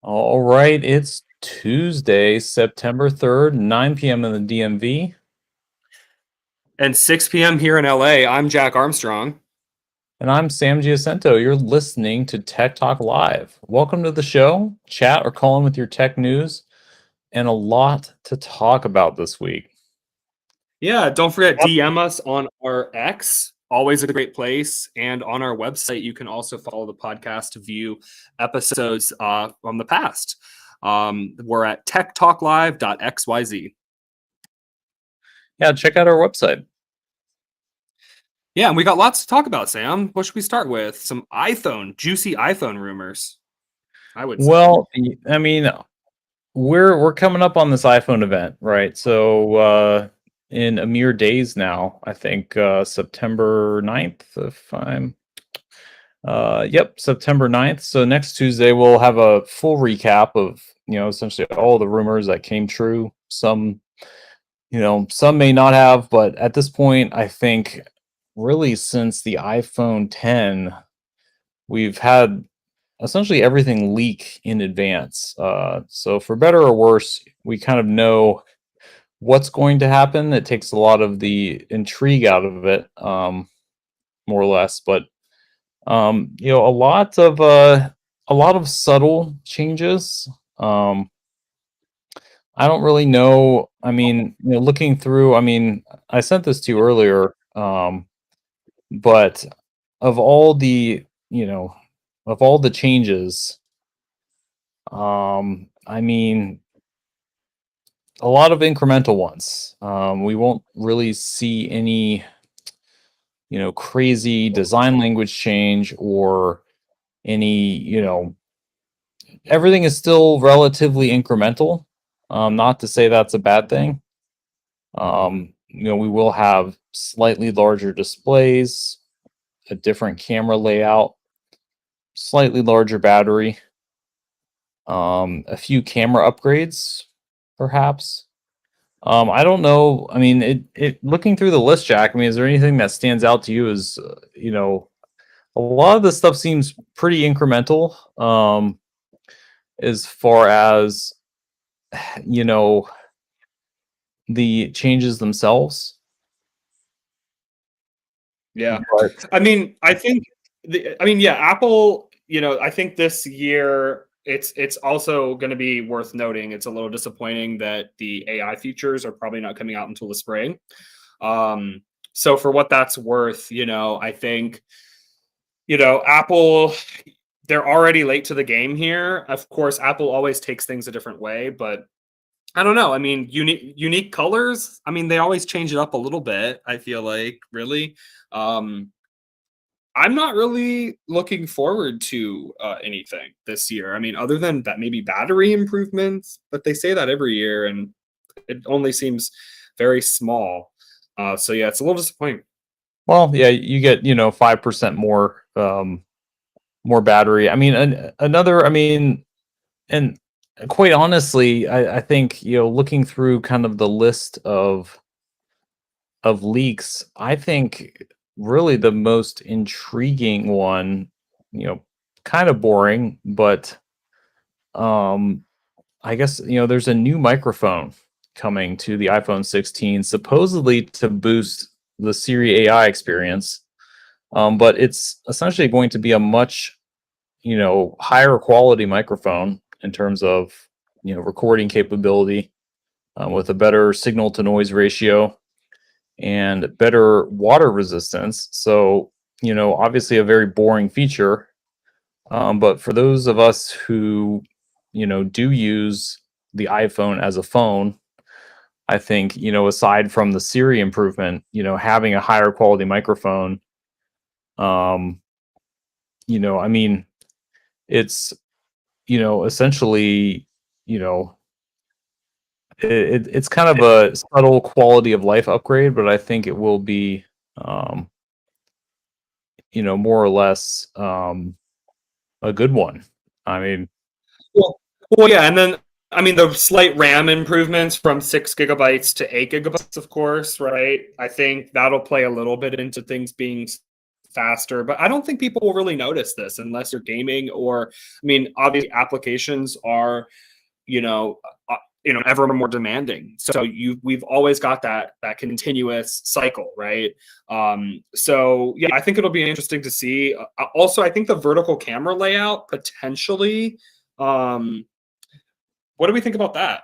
All right, it's Tuesday, September 3rd, 9 p.m. in the DMV. And 6 p.m. here in LA. I'm Jack Armstrong. And I'm Sam Giacinto. You're listening to Tech Talk Live. Welcome to the show. Chat or call in with your tech news and a lot to talk about this week. Yeah, don't forget, DM us on our X. Always a great place. And on our website, you can also follow the podcast to view episodes from the past. We're at techtalklive.xyz. Yeah, check out our website. Yeah, and we got lots to talk about, Sam. What should we start with? Some juicy iPhone rumors, I would say. Well, I mean, we're coming up on this iPhone event, right? So in a mere days now, I think September 9th, if I'm yep, September 9th. So next Tuesday we'll have a full recap of, essentially all the rumors that came true. Some, some may not have, but at this point, I think really since the iPhone 10, we've had essentially everything leak in advance. So for better or worse, we kind of know what's going to happen. It takes a lot of the intrigue out of it, more or less, but a lot of subtle changes. Um, I don't really know. I mean, looking through, I mean, I sent this to you earlier, but of all the, you know, of all the changes, I mean, a lot of incremental ones. We won't really see any, crazy design language change or any, everything is still relatively incremental. Not to say that's a bad thing. We will have slightly larger displays, a different camera layout, slightly larger battery, a few camera upgrades, perhaps. I don't know. I mean, it looking through the list, Jack. I mean, is there anything that stands out to you as a lot of this stuff seems pretty incremental. As far as you know the changes themselves. Yeah. But Yeah, Apple, I think this year it's also going to be worth noting. It's a little disappointing that the AI features are probably not coming out until the spring. So for what that's worth, I think, Apple, they're already late to the game here. Of course, Apple always takes things a different way, but I don't know. I mean, unique colors. I mean, they always change it up a little bit. I feel like, really. Um, I'm not really looking forward to anything this year. I mean, other than that, maybe battery improvements, but they say that every year, and it only seems very small. So yeah, it's a little disappointing. well, yeah, you get 5% more battery. I mean, another. I mean, and quite honestly, I think looking through kind of the list of leaks, I think really the most intriguing one, kind of boring, but um I guess there's a new microphone coming to the iPhone 16, supposedly to boost the Siri AI experience. But it's essentially going to be a much higher quality microphone in terms of recording capability, with a better signal to noise ratio and better water resistance. So obviously a very boring feature. But for those of us who do use the iPhone as a phone, I think aside from the Siri improvement, having a higher quality microphone, um, I mean, it's essentially you know it's kind of a subtle quality of life upgrade, but I think it will be um, more or less a good one. I mean, Well, yeah, and then I mean the slight RAM improvements from 6 gigabytes to 8 gigabytes, of course, right? I think that'll play a little bit into things being faster, but I don't think people will really notice this unless you're gaming or, I mean, obviously applications are, you know, ever more demanding. So we've always got that continuous cycle, right? So yeah, I think it'll be interesting to see. Also, I think the vertical camera layout potentially. What do we think about that?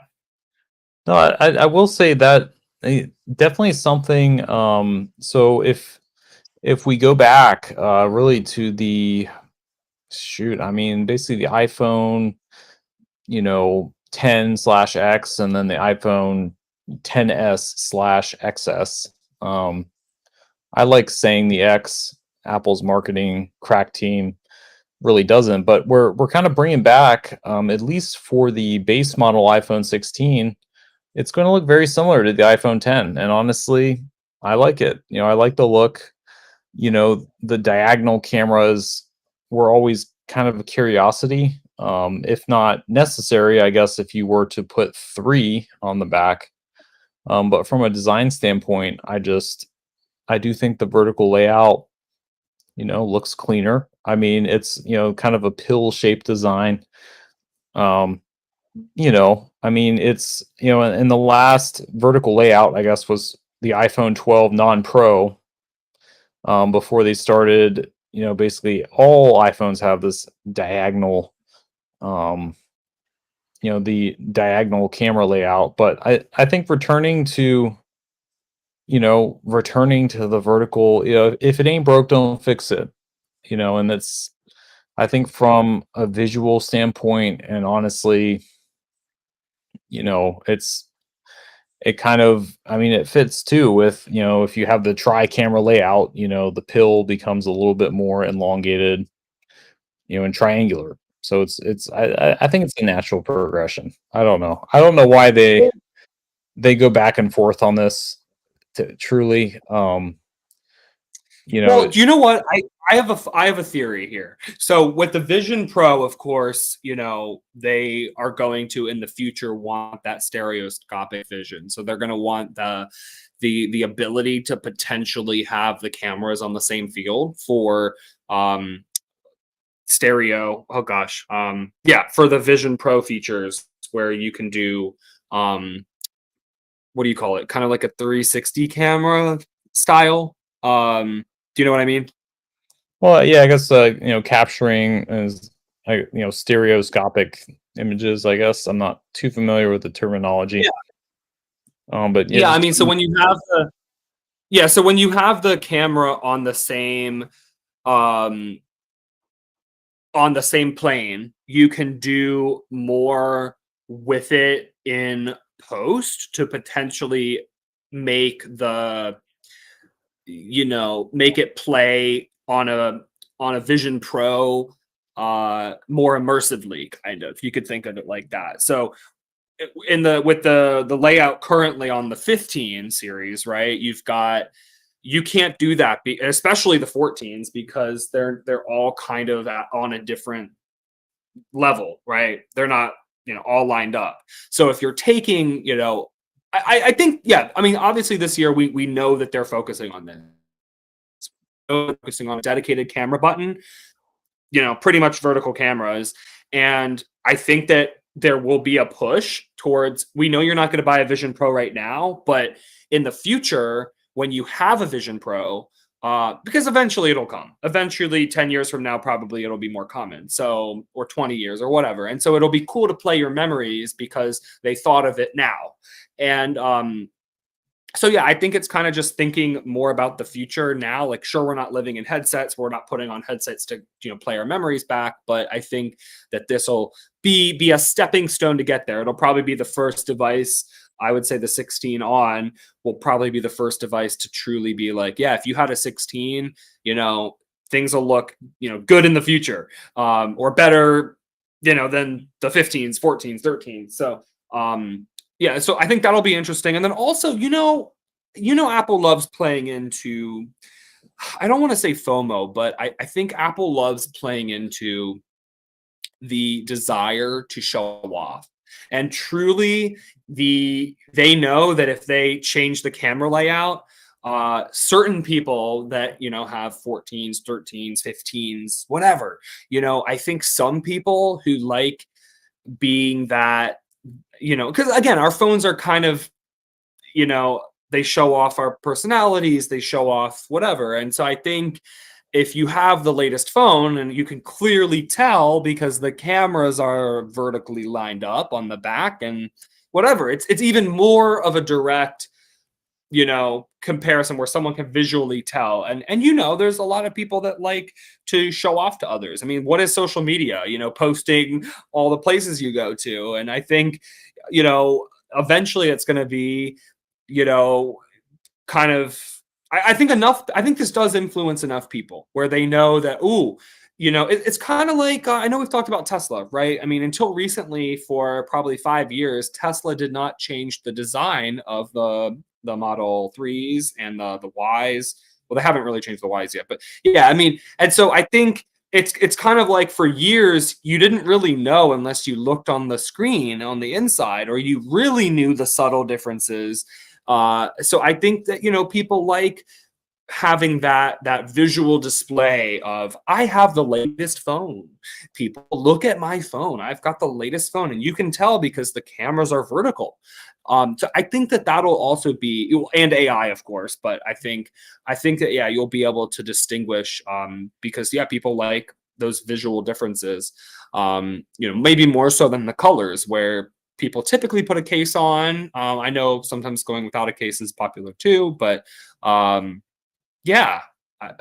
No, I will say that definitely something. So if we go back really to the shoot, I mean, basically the iPhone, 10/X, and then the iPhone 10s slash XS. Um, I like saying the X. Apple's marketing crack team really doesn't, but we're kind of bringing back, at least for the base model iPhone 16. It's going to look very similar to the iPhone 10, and honestly, I like it. I like the look. The diagonal cameras were always kind of a curiosity, if not necessary, I guess, if you were to put three on the back. But from a design standpoint, I do think the vertical layout, looks cleaner. I mean, it's, kind of a pill shaped design. Um, I mean, it's, in the last vertical layout, I guess, was the iPhone 12 non-Pro, before they started, basically all iPhones have this diagonal, um, the diagonal camera layout. But I think returning to the vertical, if it ain't broke, don't fix it, and that's, I think from a visual standpoint, and honestly, it's, it kind of, I mean, it fits too with, if you have the tri-camera layout, the pill becomes a little bit more elongated, and triangular. So I think it's a natural progression. I don't know why they go back and forth on this, truly. Well, do you know what? I have a theory here. So with the Vision Pro, of course, they are going to in the future want that stereoscopic vision. So they're going to want the ability to potentially have the cameras on the same field for stereo. Oh gosh. Yeah, for the Vision Pro features where you can do what do you call it? Kind of like a 360 camera style. Do you know what I mean? Well, yeah, I guess, capturing as, stereoscopic images. I guess I'm not too familiar with the terminology. Yeah. But yeah, Yeah, I just mean, so when you have the so when you have the camera um on the same plane, you can do more with it in post to potentially make make it play on a Vision Pro more immersively, kind of. You could think of it like that. So in the with the layout currently on the 15 series, right? You can't do that, especially the 14s, because they're all kind of on a different level, right? They're not all lined up. So if you're taking, I think, yeah, I mean, obviously this year we know that they're focusing on this, focusing on a dedicated camera button, pretty much vertical cameras. And I think that there will be a push towards, we know you're not going to buy a Vision Pro right now, but in the future, when you have a Vision Pro, because eventually it'll come. Eventually, 10 years from now, probably it'll be more common. So, or 20 years or whatever. And so it'll be cool to play your memories because they thought of it now. And so yeah, I think it's kind of just thinking more about the future now. Like, sure, we're not living in headsets, we're not putting on headsets to play our memories back, but I think that this will be a stepping stone to get there. It'll probably be the first device. I would say the 16 on will probably be the first device to truly be like, yeah, if you had a 16, things will look good in the future, or better, than the 15s, 14s, 13s. So yeah, so I think that'll be interesting. And then also, Apple loves playing into, I don't want to say FOMO, but I think Apple loves playing into the desire to show off. And truly, they know that if they change the camera layout, certain people that have 14s, 13s, 15s, whatever. I think some people who like being that, because again, our phones are kind of, you know, they show off our personalities, they show off whatever. And so I think if you have the latest phone and you can clearly tell because the cameras are vertically lined up on the back and whatever, it's even more of a direct comparison where someone can visually tell. And there's a lot of people that like to show off to others. I mean, what is social media? Posting all the places you go to. And I think, eventually it's going to be, you know, kind of I think this does influence enough people where they know that, ooh, it's kind of like I know we've talked about Tesla, right? I mean, until recently, for probably 5 years, Tesla did not change the design of the Model 3s and the Ys. Well, they haven't really changed the Ys yet, but yeah, I mean, and so I think it's kind of like for years you didn't really know unless you looked on the screen on the inside or you really knew the subtle differences. So I think that people like having that visual display of I have the latest phone. People look at my phone. I've got the latest phone, and you can tell because the cameras are vertical. So I think that that'll also be, and AI, of course, but I think that yeah, you'll be able to distinguish because yeah, people like those visual differences. Maybe more so than the colors, where people typically put a case on. I know sometimes going without a case is popular too, but yeah,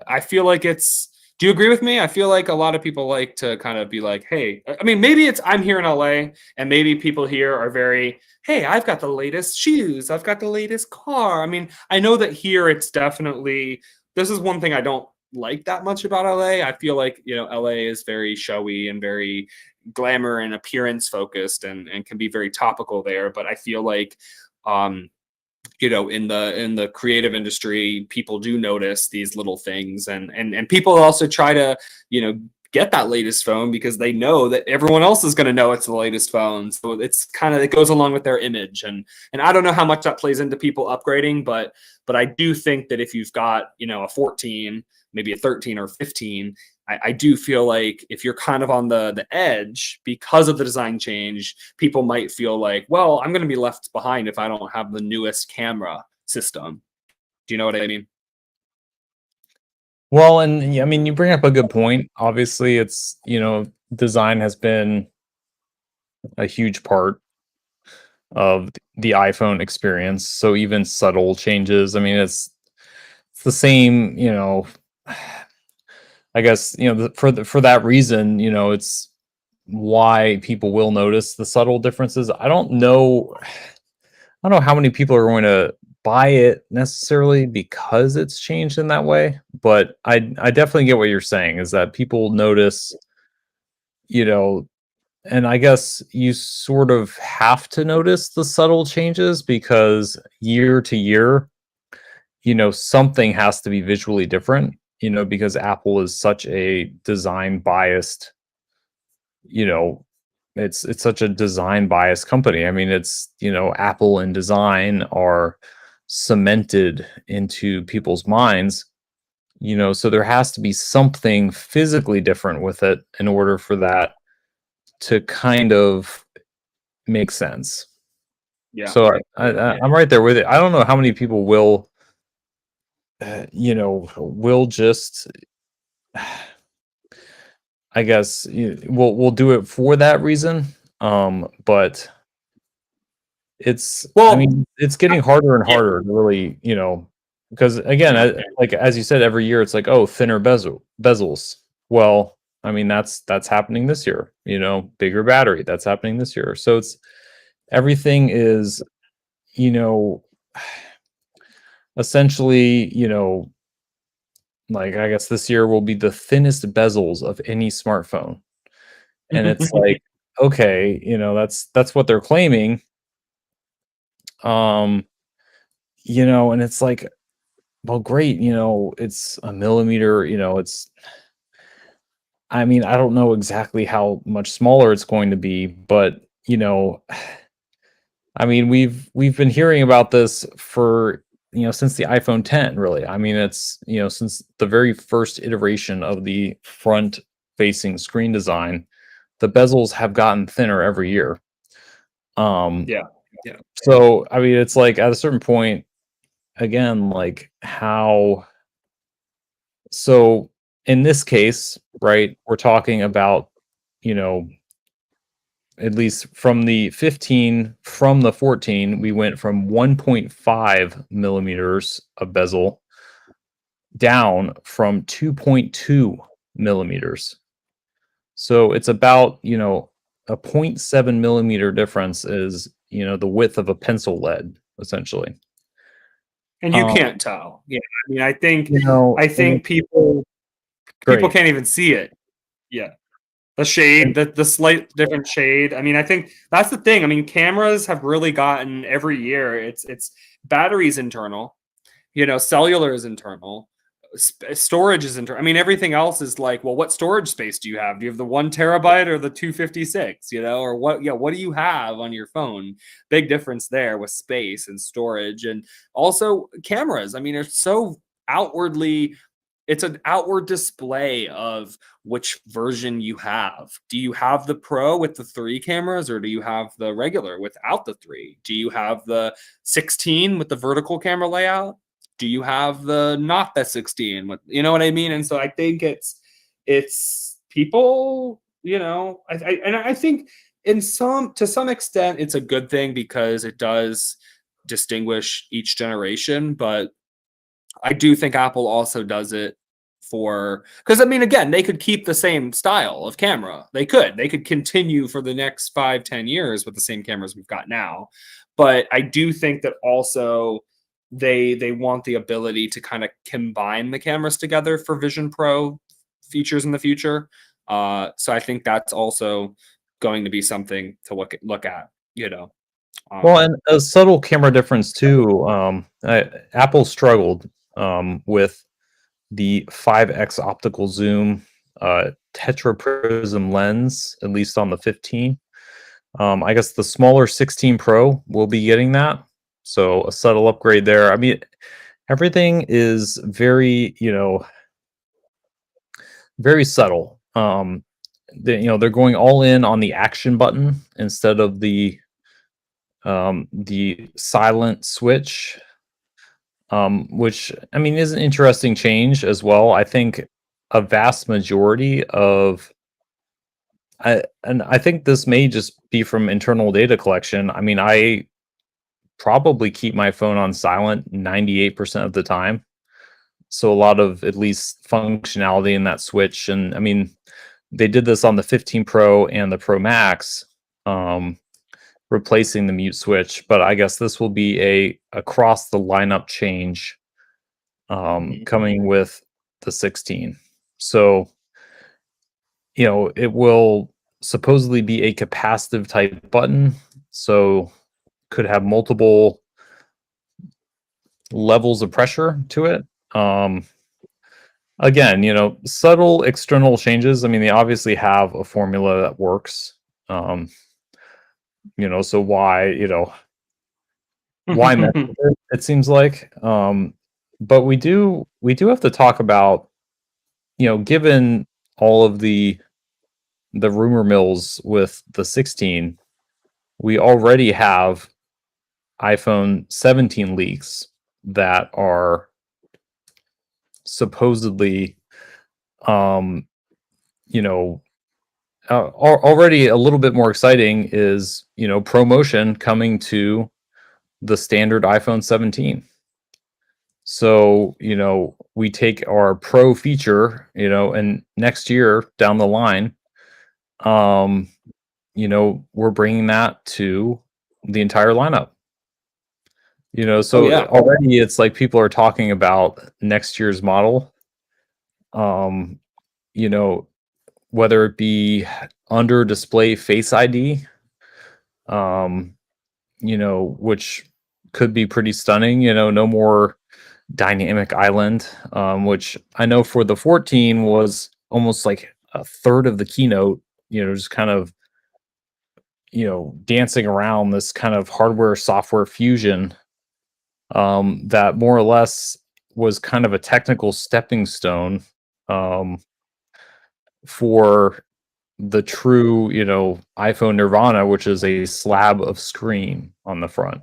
I feel like it's. Do you agree with me? I feel like a lot of people like to kind of be like, hey, I mean, maybe it's I'm here in LA, and maybe people here are very, hey, I've got the latest shoes, I've got the latest car. I mean, I know that here it's definitely. This is one thing I don't like that much about LA. I feel like LA is very showy and very glamour and appearance focused, and can be very topical there. But I feel like in the creative industry, people do notice these little things, and people also try to get that latest phone because they know that everyone else is going to know it's the latest phone. So it goes along with their image, and I don't know how much that plays into people upgrading, but I do think that if you've got a 14, maybe a 13 or 15, I do feel like if you're kind of on the edge because of the design change, people might feel like, well, I'm going to be left behind if I don't have the newest camera system. Do you know what I mean? Well, and yeah, I mean, you bring up a good point. Obviously, it's, design has been a huge part of the iPhone experience. So even subtle changes, I mean, it's the same, I guess, for that reason, it's why people will notice the subtle differences. I don't know how many people are going to buy it necessarily because it's changed in that way, but I definitely get what you're saying is that people notice, you know, and I guess you sort of have to notice the subtle changes because year to year, something has to be visually different, because Apple is such a design biased, you know, it's such a design biased company. I mean, Apple and design are cemented into people's minds, so there has to be something physically different with it in order for that to kind of make sense. Yeah. So I'm right there with it. I don't know how many people will just, I guess, we'll do it for that reason. But I Well, mean, it's getting harder and yeah. harder to really, because again, like as you said, every year it's like, oh, thinner bezels. Well, I mean, that's happening this year. Bigger battery. That's happening this year. So everything is, you know, essentially, like I guess this year will be the thinnest bezels of any smartphone. And it's like, okay, that's what they're claiming. Um, and it's like, well, great, it's a millimeter, I mean, I don't know exactly how much smaller it's going to be, but I mean, we've been hearing about this for since the iPhone 10, really. I mean, it's, since the very first iteration of the front facing screen design, the bezels have gotten thinner every year. Um, Yeah. Yeah. so I mean, it's like at a certain point, again, like how, so in this case, right, we're talking about, you know, at least from the 15, from the 14, we went from 1.5 millimeters of bezel down from 2.2 millimeters. So it's about, a 0.7 millimeter difference is, the width of a pencil lead, essentially. And you Um, can't tell. Yeah. I mean, I think I and think people great. can't even see it. Yeah. The shade, And the slight different shade. I mean, I think that's the thing. I mean, cameras have really gotten every year. It's batteries internal, cellular is internal, storage is internal. I mean, everything else is like, well, what storage space do you have? Do you have the 1 terabyte or the 256? Or what? Yeah, what do you have on your phone? Big difference there with space and storage, and also cameras. I mean, it's so outwardly. It's an outward display of which version you have. Do you have the Pro with the 3 cameras, or do you have the regular without the 3? Do you have the 16 with the vertical camera layout? Do you have the not the 16 with, you know what I mean? And so I think it's people, and I think to some extent it's a good thing because it does distinguish each generation, but I do think Apple also does it for, because I mean, again, they could keep the same style of camera. They could continue for the next 5-10 years with the same cameras we've got now. But I do think that also they want the ability to kind of combine the cameras together for Vision Pro features in the future. So I think that's also going to be something to look at. You know, well, um, and a subtle camera difference too. Apple struggled with the 5x optical zoom tetraprism lens, at least on the 15. I guess the smaller 16 Pro will be getting that. So a subtle upgrade there. I mean, everything is very, very subtle. They're going all in on the action button instead of the silent switch, which I mean is an interesting change as well. I think a vast majority of I think this may just be from internal data collection. I mean, I probably keep my phone on silent 98% of the time. So a lot of at least functionality in that switch. And I mean, they did this on the 15 Pro and the Pro Max, replacing the mute switch. But I guess this will be a across the lineup change coming with the 16. So, it will supposedly be a capacitive type button. So could have multiple levels of pressure to it. Again, subtle external changes. I mean, they obviously have a formula that works. Um, so why mess with it, it seems like. But we do have to talk about, given all of the rumor mills with the 16, we already have iPhone 17 leaks that are supposedly um you know already a little bit more exciting is ProMotion coming to the standard iPhone 17. So we take our Pro feature, and next year down the line, um we're bringing that to the entire lineup. oh So yeah. already it's like people are talking about next year's model. Um, you know, whether it be under display Face ID, um, which could be pretty stunning. No more dynamic island, which I know for the 14 was almost like a third of the keynote. Just kind of dancing around this kind of hardware software fusion. that more or less was kind of a technical stepping stone um, for the true, iPhone Nirvana, which is a slab of screen on the front.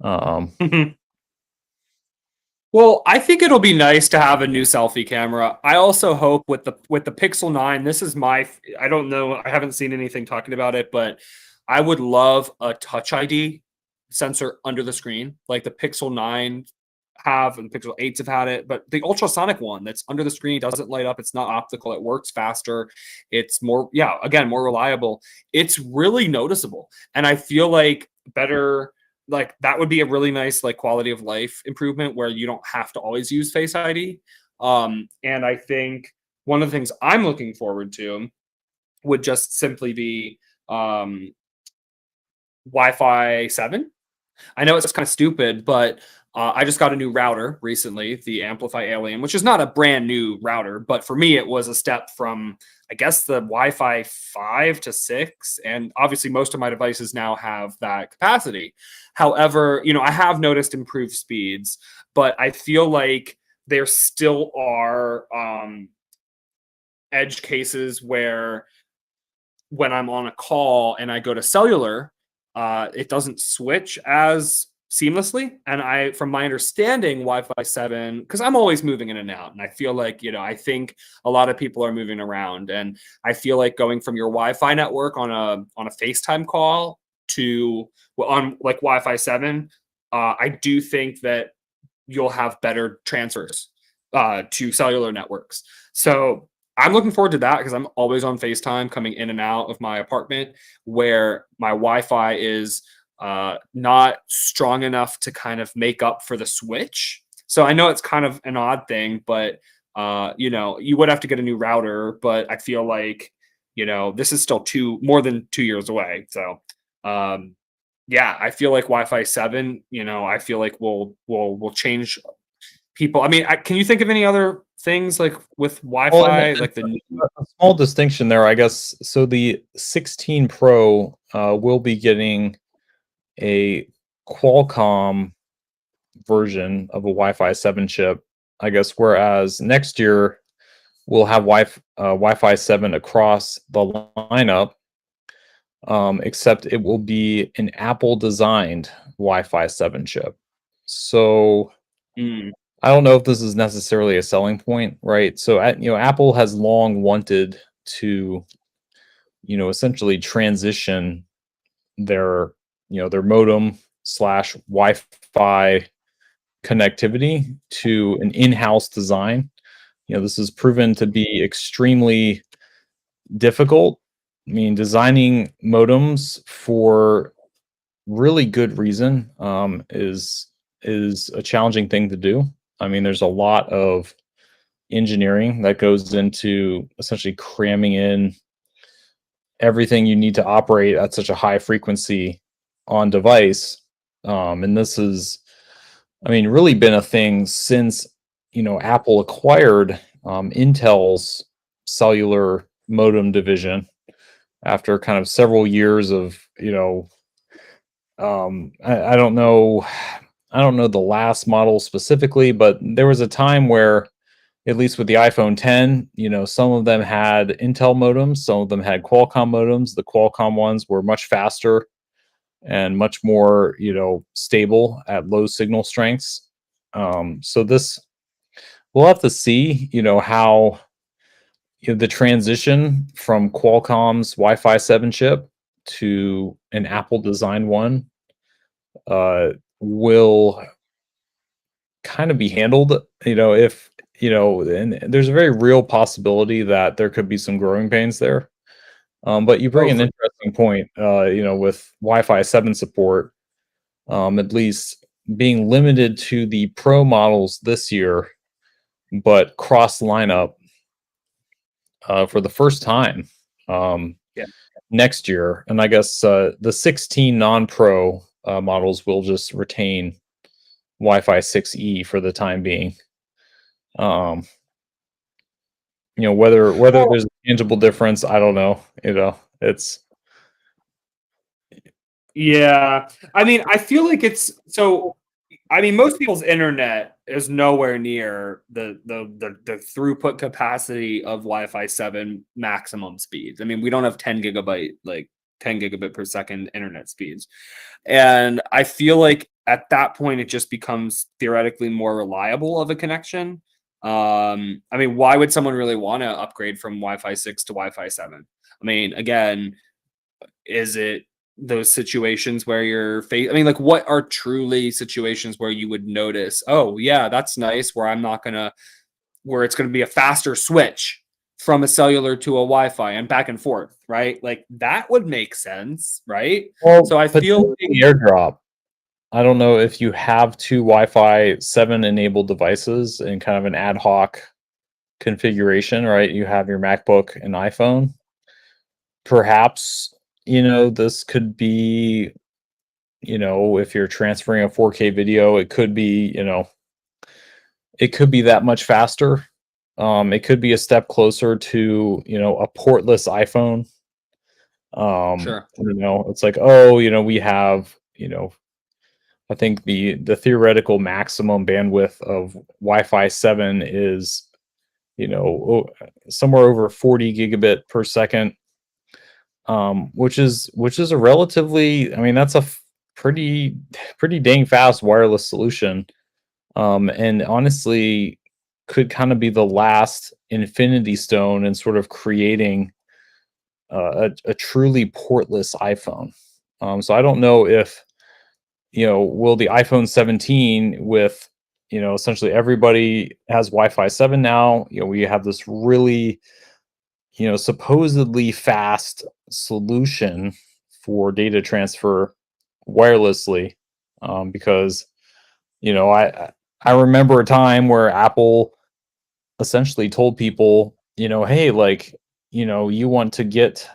Um, Well, I think it'll be nice to have a new selfie camera. I also hope with the Pixel 9, this is my I don't know, I haven't seen anything talking about it, but I would love a Touch ID sensor under the screen, like the Pixel 9 have and Pixel 8s have had it, but the ultrasonic one that's under the screen doesn't light up, it's not optical, it works faster, it's more, yeah, again, more reliable. It's really noticeable. And I feel like better, like that would be a really nice like quality of life improvement where you don't have to always use Face ID. And I think one of the things I'm looking forward to would just simply be Wi-Fi 7. I know it's kind of stupid, but I just got a new router recently, the Amplify Alien, which is not a brand new router, but for me, it was a step from, I guess, the Wi-Fi 5 to 6. And obviously, most of my devices now have that capacity. However, I have noticed improved speeds, but I feel like there still are edge cases where when I'm on a call and I go to cellular, it doesn't switch as seamlessly. And from my understanding, Wi-Fi 7, because I'm always moving in and out, and I feel like, I think a lot of people are moving around, and I feel like going from your Wi-Fi network on a FaceTime call to on like Wi-Fi 7, I do think that you'll have better transfers to cellular networks. So I'm looking forward to that because I'm always on FaceTime coming in and out of my apartment where my Wi-Fi is not strong enough to kind of make up for the switch. So I know it's kind of an odd thing, but you would have to get a new router, but I feel like, this is still more than 2 years away. So yeah, I feel like Wi-Fi 7, I feel like will change people. I mean, can you think of any other things like with well, Wi-Fi, like the a small distinction there, I guess. So the 16 Pro will be getting a Qualcomm version of a Wi-Fi 7 chip, I guess, whereas next year we'll have Wi-Fi 7 across the lineup, except it will be an Apple-designed Wi-Fi 7 chip. So Mm, I don't know if this is necessarily a selling point, right? So, Apple has long wanted to, essentially transition their, their modem slash Wi-Fi connectivity to an in-house design. This has proven to be extremely difficult. I mean, designing modems for really good reason is a challenging thing to do. I mean, there's a lot of engineering that goes into essentially cramming in everything you need to operate at such a high frequency on device. And this is, I mean, really been a thing since, Apple acquired Intel's cellular modem division after kind of several years of, I don't know, I don't know the last model specifically, but there was a time where, at least with the iPhone 10, some of them had Intel modems, some of them had Qualcomm modems. The Qualcomm ones were much faster and much more, stable at low signal strengths. So this, we'll have to see, how the transition from Qualcomm's Wi-Fi 7 chip to an Apple designed one will kind of be handled. If and there's a very real possibility that there could be some growing pains there. But you bring oh, an for interesting point, with Wi-Fi 7 support, at least being limited to the Pro models this year, but cross lineup for the first time yeah. next year. And I guess the 16 non-Pro models will just retain Wi-Fi 6E for the time being. Um, whether Well, there's a tangible difference, I don't know. It's yeah. I mean, I feel like it's so I mean, most people's internet is nowhere near the throughput capacity of Wi-Fi 7 maximum speeds. I mean, we don't have 10 gigabyte, like 10 gigabit per second internet speeds. And I feel like at that point, it just becomes theoretically more reliable of a connection. I mean, why would someone really want to upgrade from Wi-Fi 6 to Wi-Fi 7? I mean, again, is it those situations where I mean, like, what are truly situations where you would notice, oh yeah, that's nice, where I'm not gonna where it's gonna be a faster switch from a cellular to a Wi-Fi and back and forth, right? Like that would make sense, right? So Well, I feel potentially like AirDrop. I don't know if you have two Wi-Fi 7 enabled devices in kind of an ad hoc configuration, right? You have your MacBook and iPhone. Perhaps, this could be, if you're transferring a 4K video, it could be, it could be that much faster. It could be a step closer to, a portless iPhone. sure. It's like, oh, we have, I think the theoretical maximum bandwidth of Wi-Fi 7 is, somewhere over 40 gigabit per second, which is a relatively, I mean, that's a pretty dang fast wireless solution, and honestly, could kind of be the last infinity stone in sort of creating a truly portless iPhone. So I don't know if will the iPhone 17 with essentially everybody has Wi-Fi 7 now. We have this really supposedly fast solution for data transfer wirelessly, because I remember a time where Apple essentially told people, hey, like, you want to get,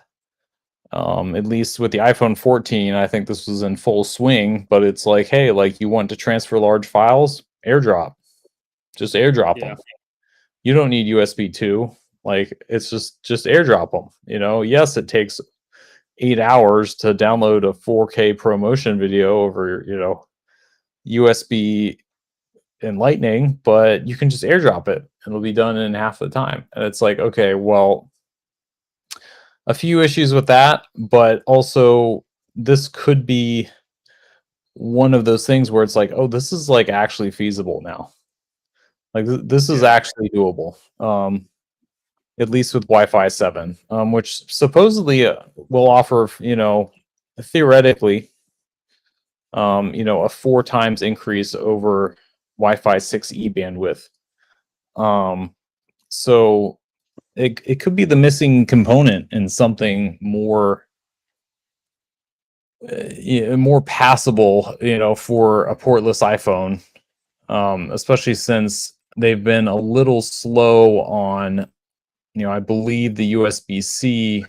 at least with the iPhone 14, I think this was in full swing, but it's like, hey, like, you want to transfer large files, AirDrop, just AirDrop Yeah. them. You don't need USB 2. Like, it's just AirDrop them. Yes, it takes 8 hours to download a 4K ProMotion video over, USB and Lightning, but you can just AirDrop it and it'll be done in half the time. And it's like, okay, well, a few issues with that, but also this could be one of those things where it's like, oh, this is like actually feasible now. Like this is Yeah. actually doable. At least with Wi-Fi 7, which supposedly will offer, theoretically, a 4 times increase over Wi-Fi 6E bandwidth. So it could be the missing component in something more, more passable, for a portless iPhone, especially since they've been a little slow on, I believe the USB-C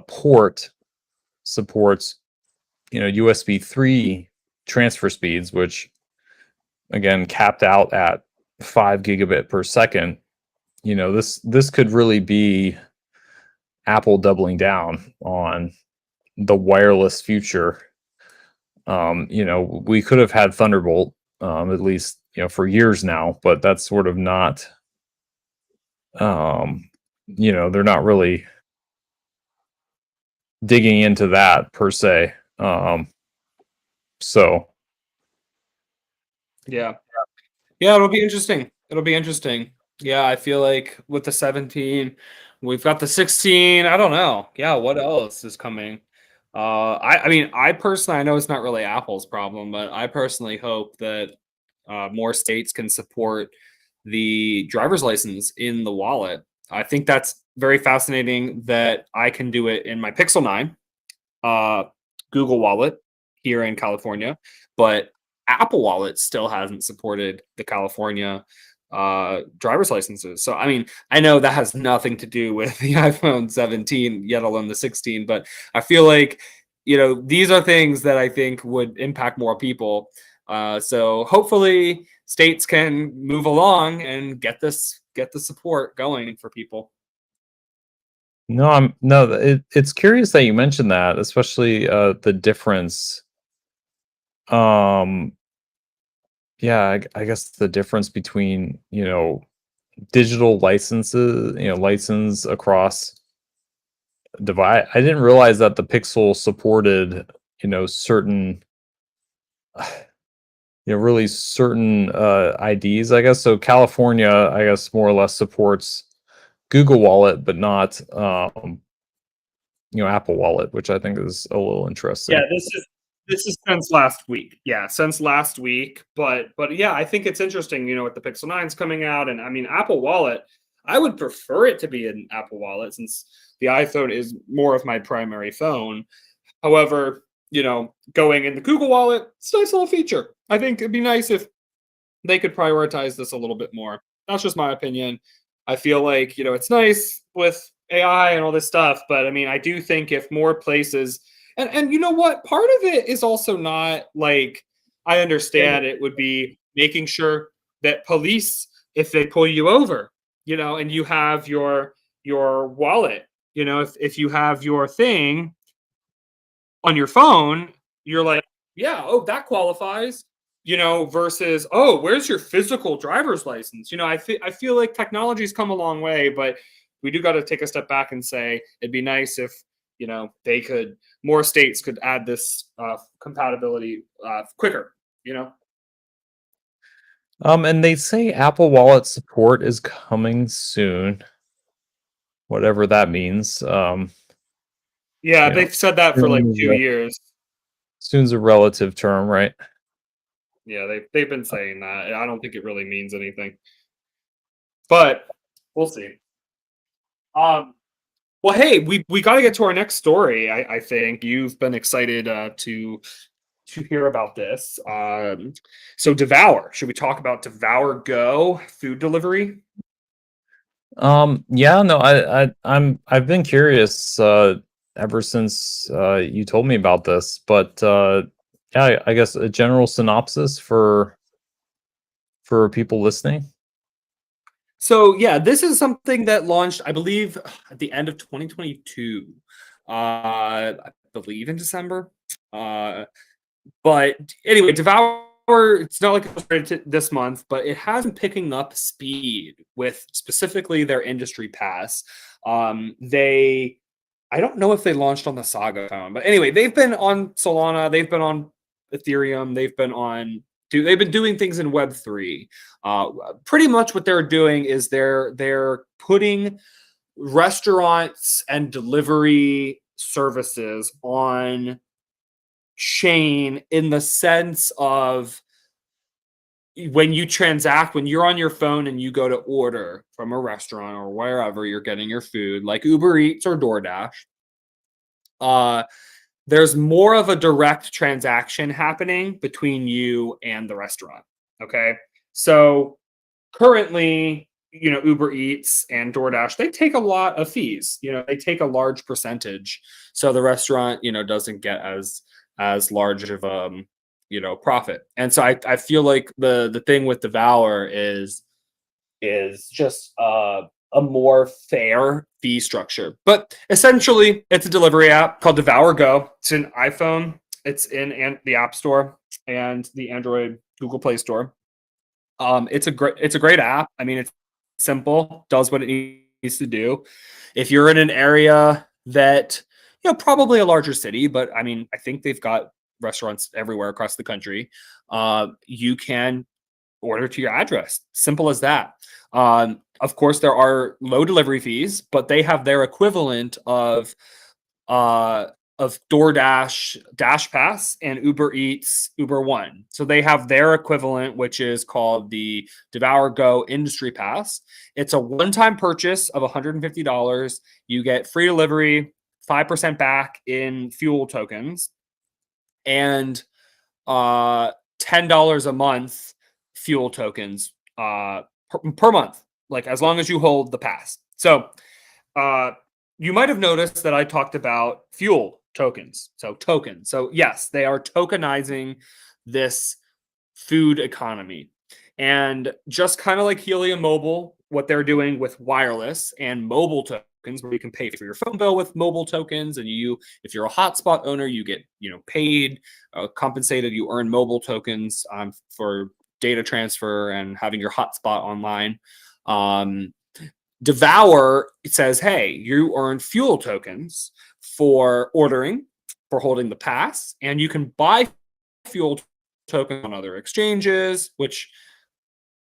port supports, USB 3 transfer speeds, which again capped out at 5 gigabit per second. This could really be Apple doubling down on the wireless future. We could have had Thunderbolt, at least, for years now, but that's sort of not, they're not really digging into that per se. So Yeah. Yeah, it'll be interesting. It'll be interesting. Yeah, I feel like with the 17, we've got the 16. I don't know. Yeah, what else is coming? I mean, I personally, I know it's not really Apple's problem, but I personally hope that more states can support the driver's license in the wallet. I think that's very fascinating that I can do it in my Pixel 9 uh, Google Wallet here in California, but Apple Wallet still hasn't supported the California driver's licenses. So, I mean, I know that has nothing to do with the iPhone 17, yet alone the 16, but I feel like, these are things that I think would impact more people. So hopefully states can move along and get the support going for people. no, it's curious that you mentioned that, especially the difference. Um, Yeah, I guess the difference between, digital licenses, license across device. I didn't realize that the Pixel supported, certain, really certain IDs, I guess. So California, I guess, more or less supports Google Wallet, but not Apple Wallet, which I think is a little Yeah, interesting. this is since last week. Yeah, since last week. But yeah, I think it's interesting, with the Pixel 9's coming out. And I mean Apple Wallet, I would prefer it to be an Apple Wallet since the iPhone is more of my primary phone. However, going in the Google Wallet, it's a nice little feature. I think it'd be nice if they could prioritize this a little bit more. That's just my opinion. I feel like, it's nice with AI and all this stuff, but I mean, I do think if more places and you know what? Part of it is also not like I understand it would be making sure that police, if they pull you over, and you have your wallet, if you have your thing on your phone, you're like, yeah, oh, that qualifies, versus, oh, where's your physical driver's license? I feel like technology's come a long way, but we do got to take a step back and say it'd be nice if, they could, more states could add this compatibility quicker, you know? And they say Apple Wallet support is coming soon, whatever that means. Yeah, You know, they've said that for like soon is 2 years. soon's a relative term, right? Yeah, they've been saying that. I don't think it really means anything, but we'll see. Um, Well, hey, we got to get to our next story. I think you've been excited to hear about this. So Devour. Should we talk about Devour Go food delivery? Yeah, no, I've been curious ever since you told me about this, but yeah, I guess a general synopsis for people listening. So yeah, this is something that launched, I believe, at the end of 2022. I believe in December. But anyway, Devour, it's not like it was started this month, but it has been picking up speed with specifically their industry pass. They, I don't know if they launched on the Saga phone, but anyway, they've been on Solana, they've been on Ethereum, they've been doing things in Web3. Pretty much what they're doing is they're putting restaurants and delivery services on chain in the sense of when you're on your phone and you go to order from a restaurant or wherever you're getting your food, like Uber Eats or DoorDash, uh, there's more of a direct transaction happening between you and the restaurant. Okay. So currently, Uber Eats and DoorDash, they take a lot of fees. They take a large percentage. So the restaurant, doesn't get as large of profit. And so I feel like the thing with Devour is just a more fair fee structure. But essentially, it's a delivery app called Devour Go. It's an iPhone. It's in the App Store and the Android Google Play Store. It's a great app. I mean, it's simple, does what it needs to do. If you're in an area that, probably a larger city, but I mean, I think they've got restaurants everywhere across the country. You can order to your address. Simple as that. Of course, there are low delivery fees, but they have their equivalent uh, of DoorDash Dash Pass and Uber Eats Uber One. So they have their equivalent, which is called the Devour Go Industry Pass. It's a one-time purchase of $150. You get free delivery, 5% back in fuel tokens, and $10 a month fuel tokens per month, like as long as you hold the pass. So uh, you might have noticed that I talked about fuel tokens. So tokens. So yes, they are tokenizing this food economy. And just kind of like Helium Mobile, what they're doing with wireless and mobile tokens, where you can pay for your phone bill with mobile tokens, and if you're a hotspot owner, you get paid, compensated. You earn mobile tokens for data transfer and having your hotspot online. Devour, it says, hey, you earn fuel tokens for ordering, for holding the pass, and you can buy fuel tokens on other exchanges, which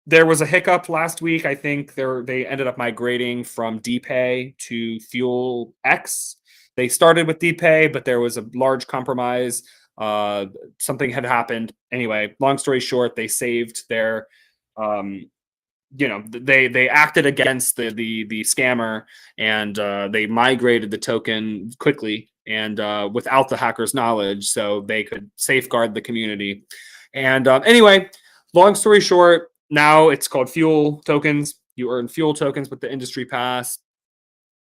there was a hiccup last week. I think they ended up migrating from DPay to Fuel X. They started with DPay, but there was a large compromise. Something had happened. Anyway, long story short, they saved their they acted against the scammer, and they migrated the token quickly and without the hacker's knowledge, so they could safeguard the community. And anyway, long story short, now it's called fuel tokens. You earn fuel tokens with the industry pass.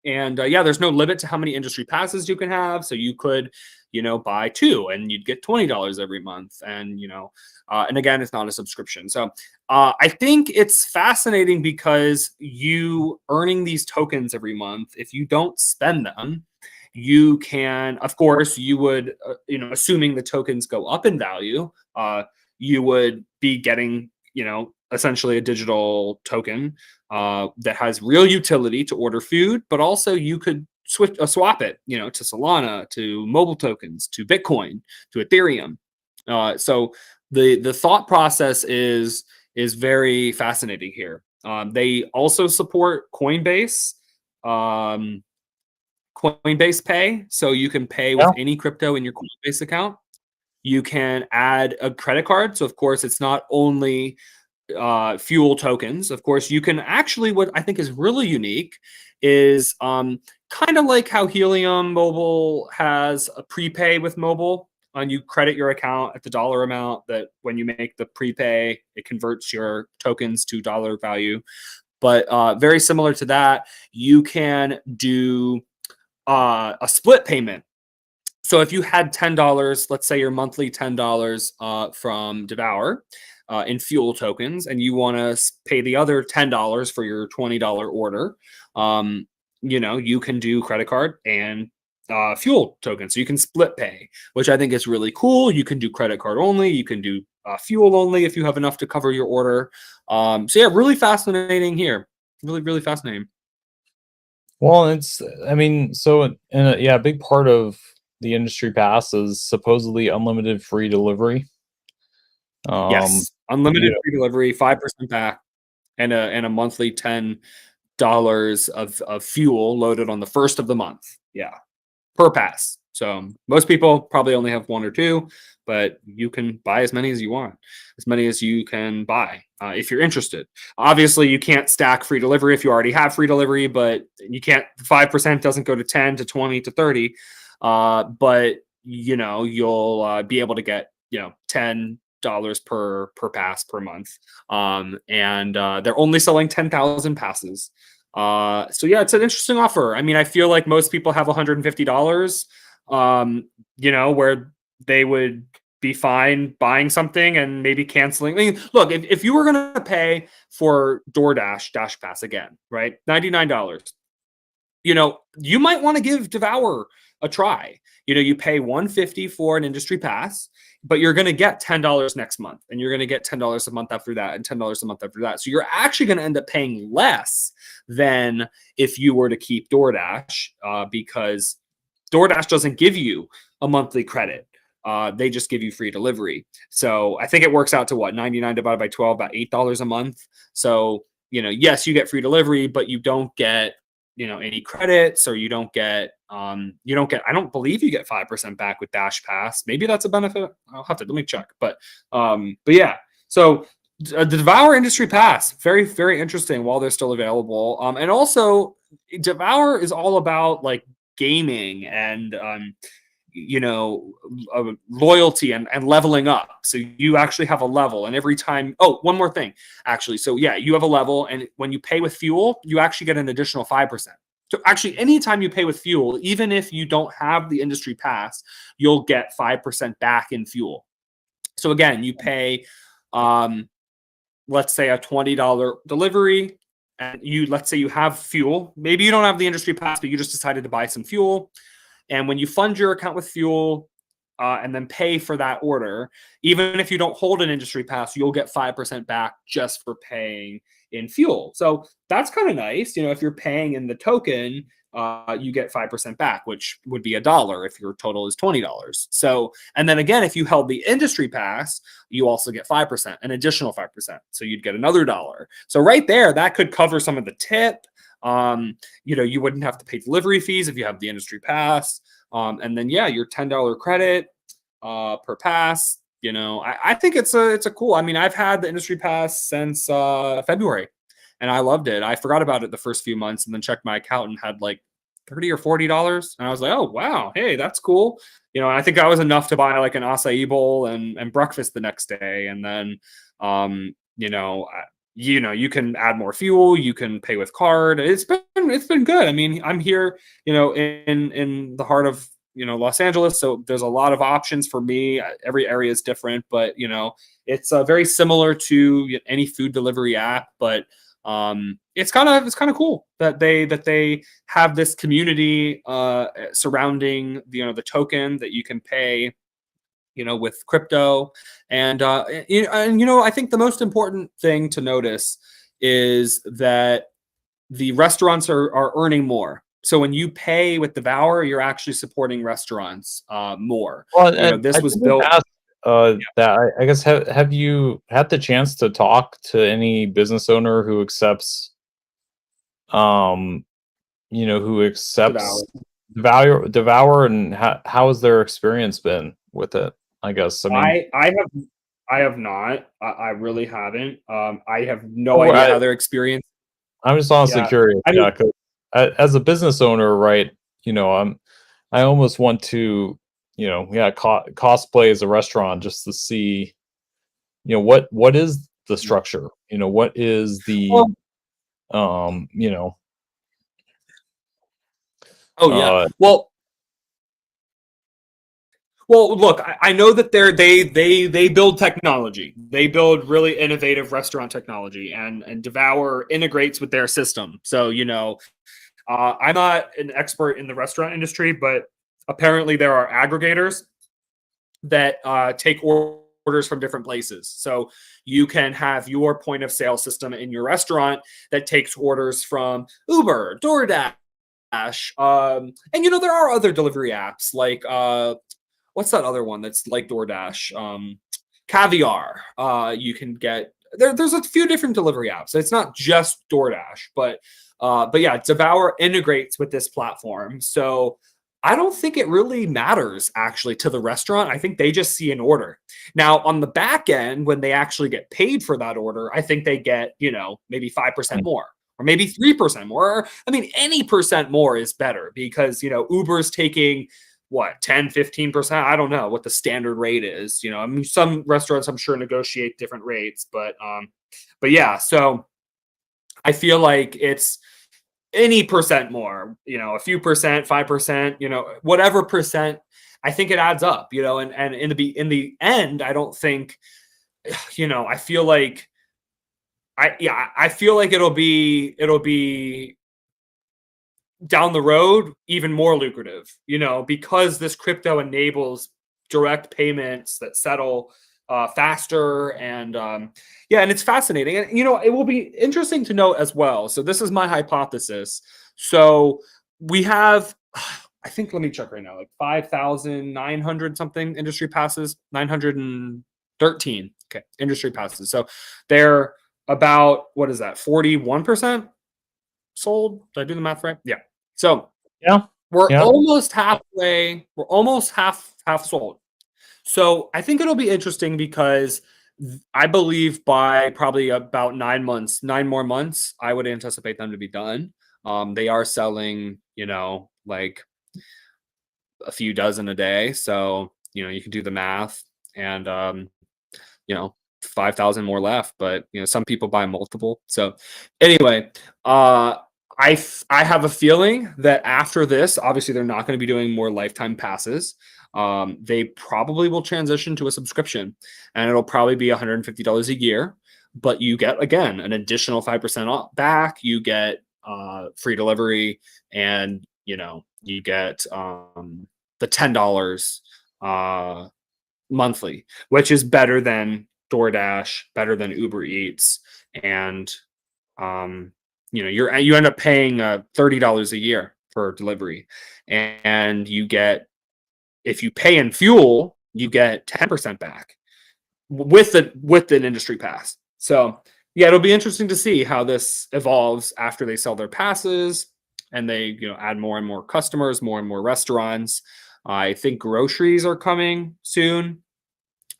And yeah, there's no limit to how many industry passes you can have. So you could, buy two and you'd get $20 every month. And, and again, it's not a subscription. So I think it's fascinating because you earning these tokens every month, if you don't spend them, you can, of course, you would, assuming the tokens go up in value, you would be getting, essentially a digital token that has real utility to order food, but also you could swap it, to Solana, to mobile tokens, to Bitcoin, to Ethereum. So the thought process is very fascinating here. They also support Coinbase. Coinbase Pay, so you can pay with any crypto in your Coinbase account. You can add a credit card. So of course, it's not only fuel tokens. Of course, you can actually, what I think is really unique is kind of like how Helium Mobile has a prepay with mobile, and you credit your account at the dollar amount that when you make the prepay, it converts your tokens to dollar value. But very similar to that, you can do a split payment. So if you had $10, let's say your monthly $10 from Devour in fuel tokens, and you want to pay the other $10 for your $20 order, you can do credit card and fuel tokens. So you can split pay, which I think is really cool. You can do credit card only. You can do fuel only if you have enough to cover your order. So yeah, really fascinating here. Really, really fascinating. Well, a big part of the industry pass is supposedly unlimited free delivery. Yes, unlimited free delivery, 5% back, and a monthly $10 of fuel loaded on the first of the month. Yeah, per pass. So most people probably only have one or two, but you can buy as many as you want, as many as you can buy if you're interested. Obviously, you can't stack free delivery if you already have free delivery, but you can't. 5% doesn't go to 10 to 20 to 30, but you'll be able to get $10 per pass per month, and they're only selling 10,000 passes. So yeah, it's an interesting offer. I mean, I feel like most people have $150, where they would be fine buying something and maybe canceling. I mean, look, if you were going to pay for DoorDash Dash Pass again, right? $99, you might want to give Devour a try. You pay $150 for an industry pass, but you're going to get $10 next month, and you're going to get $10 a month after that, and $10 a month after that. So you're actually going to end up paying less than if you were to keep DoorDash, because DoorDash doesn't give you a monthly credit. They just give you free delivery. So I think it works out to what, 99 divided by 12, about $8 a month. So, yes, you get free delivery, but you don't get, any credits, or you don't get, I don't believe you get 5% back with Dash Pass. Maybe that's a benefit. Let me check. But yeah, so the Devour Industry Pass, very, very interesting while they're still available. And also Devour is all about like gaming and, loyalty and leveling up. So you actually have a level, and every time, one more thing, actually. So yeah, you have a level, and when you pay with fuel, you actually get an additional 5%. So actually, anytime you pay with fuel, even if you don't have the industry pass, you'll get 5% back in fuel. So again, you pay, let's say a $20 delivery, and let's say you have fuel. Maybe you don't have the industry pass, but you just decided to buy some fuel. And when you fund your account with fuel, and then pay for that order. Even if you don't hold an industry pass, you'll get 5% back just for paying in fuel. So that's kind of nice. You know, if you're paying in the token, you get 5% back, which would be $1 if your total is $20. So, and then again, if you held the industry pass, you also get 5%, an additional 5%. So you'd get another $1. So right there, that could cover some of the tip. You know, you wouldn't have to pay delivery fees if you have the industry pass. And then yeah, your $10 credit per pass. You know, I think it's a cool. I mean, I've had the industry pass since February, and I loved it. I forgot about it the first few months, and then checked my account and had like $30 or $40, and I was like, oh wow, hey, that's cool. You know, I think that was enough to buy like an acai bowl and breakfast the next day, and then you know. You can add more fuel, you can pay with card. It's been good. I mean, I'm here, you know, in the heart of, you know, Los Angeles, so there's a lot of options for me. Every area is different, but you know, it's very similar to any food delivery app, but it's kind of cool that they have this community surrounding, you know, the token that you can pay, you know, with crypto. And you know, I think the most important thing to notice is that the restaurants are earning more. So when you pay with Devour, you're actually supporting restaurants more. Well, You know, and I this was didn't built. ask Yeah, that. I guess have you had the chance to talk to any business owner who accepts, um, you know, who Devour. accepts Devour, and how has their experience been with it? I guess. I mean, I have not. I really haven't. I have no oh, idea how their experience. I'm just honestly Yeah, curious. I Yeah, mean, 'cause as a business owner, right? You know, I almost want to, you know, yeah, cosplay as a restaurant just to see, you know, what is the structure? You know, what is the, well, you know, oh yeah. uh, Well, look, I know that they build technology. They build really innovative restaurant technology, and Devour integrates with their system. So you know, I'm not an expert in the restaurant industry, but apparently there are aggregators that take orders from different places. So you can have your point of sale system in your restaurant that takes orders from Uber, DoorDash, and you know there are other delivery apps like what's that other one that's like DoorDash? Caviar. You can get there's a few different delivery apps. It's not just DoorDash, but yeah, Devour integrates with this platform. So I don't think it really matters actually to the restaurant. I think they just see an order. Now on the back end, when they actually get paid for that order, I think they get, you know, maybe 5% more or maybe 3% more. I mean, any percent more is better because, you know, Uber's taking what 10-15%. I don't know what the standard rate is. You know, I mean, some restaurants I'm sure negotiate different rates, but yeah, so I feel like it's any percent more, you know, a few percent, 5%, you know, whatever percent. I think it adds up, you know, and in the end, I don't think, you know, I feel like I feel like it'll be down the road even more lucrative, you know, because this crypto enables direct payments that settle faster. And yeah, and it's fascinating. And you know, it will be interesting to note as well. So this is my hypothesis. So we have I think, let me check right now, like 5,900 something industry passes, 913. Okay, industry passes. So they're about, what is that, 41% sold? Did I do the math right? Yeah. So yeah, we're yeah. almost halfway. We're almost half sold. So I think it'll be interesting because I believe by probably about 9 months, 9 more months, I would anticipate them to be done. They are selling, you know, like a few dozen a day. So, you know, you can do the math and, you know, 5,000 more left, but you know, some people buy multiple. So anyway, I have a feeling that after this, obviously they're not going to be doing more lifetime passes. They probably will transition to a subscription, and it'll probably be $150 a year. But you get again an additional 5% off back. You get free delivery, and you know you get the $10 uh, monthly, which is better than DoorDash, better than Uber Eats, and um, you end up paying $30 a year for delivery, and you get, if you pay in fuel, you get 10% back with an industry pass. So yeah, it'll be interesting to see how this evolves after they sell their passes and they add more and more customers, more and more restaurants. I think groceries are coming soon.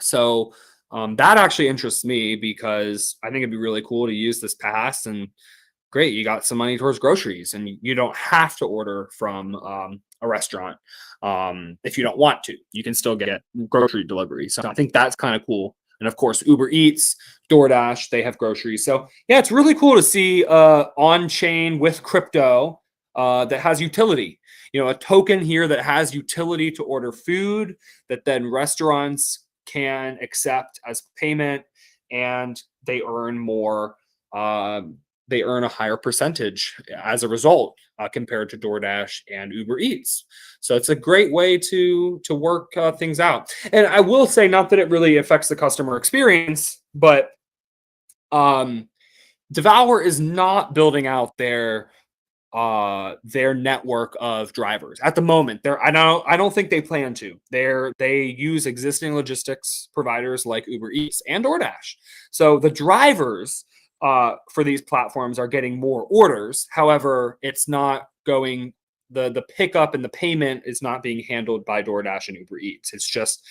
So that actually interests me because I think it'd be really cool to use this pass and great, you got some money towards groceries and you don't have to order from a restaurant if you don't want to. You can still get grocery delivery. So I think that's kind of cool. And of course, Uber Eats, DoorDash, they have groceries. So yeah, it's really cool to see on chain with crypto that has utility. A token here that has utility to order food that then restaurants can accept as payment, and they earn more. They earn a higher percentage as a result compared to DoorDash and Uber Eats. So it's a great way to work things out. And I will say, not that it really affects the customer experience, but Devour is not building out their network of drivers at the moment. I don't think they plan to. They use existing logistics providers like Uber Eats and DoorDash. So the drivers for these platforms are getting more orders. However, it's not going, the pickup and the payment is not being handled by DoorDash and Uber Eats. It's just,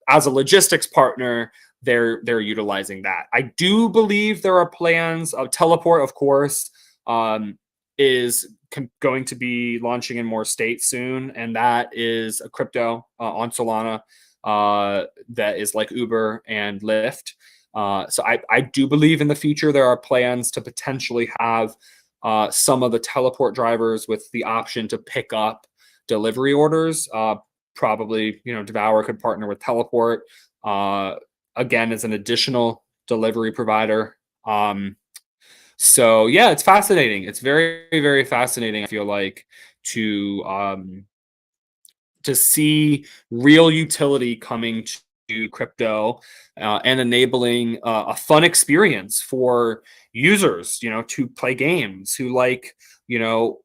as a logistics partner, they're utilizing that. I do believe there are plans of Teleport, of course, is going to be launching in more states soon, and that is a crypto on Solana that is like Uber and Lyft. So I do believe in the future there are plans to potentially have some of the Teleport drivers with the option to pick up delivery orders. Probably, Devour could partner with Teleport again as an additional delivery provider. So yeah, it's fascinating. It's very, very fascinating. I feel like to see real utility coming to crypto and enabling a fun experience for users, to play games, who like,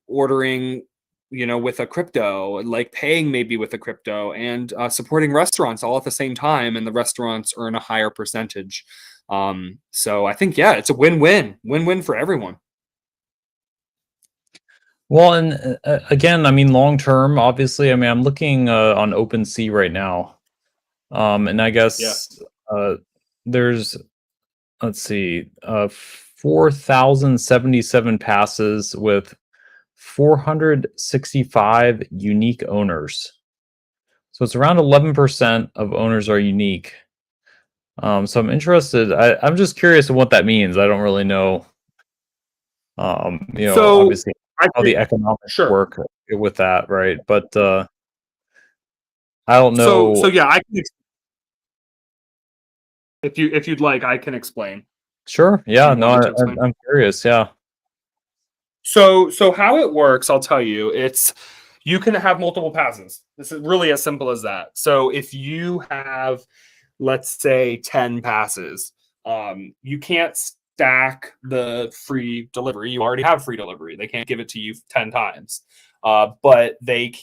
ordering, with a crypto, like paying maybe with a crypto, and supporting restaurants all at the same time, and the restaurants earn a higher percentage. So I think, yeah, it's a win-win for everyone. Well, and again, I mean, long term, obviously, I mean, I'm looking on OpenSea right now, and I Yeah. guess there's, let's see, 4,077 passes with 465 unique owners. So it's around 11% of owners are unique. So I'm interested. I'm just curious of what that means. I don't really know. So Obviously I how the think, economics sure. work with that, right? But I don't So know. yeah, if you'd like, I can explain. Sure. If Yeah. you No, want me to explain. I'm curious. Yeah. So how it works, I'll tell you. It's, you can have multiple passes. This is really as simple as that. So if you have, let's say, 10 passes, you can't stack the free delivery. You already have free delivery. They can't give it to you 10 times. But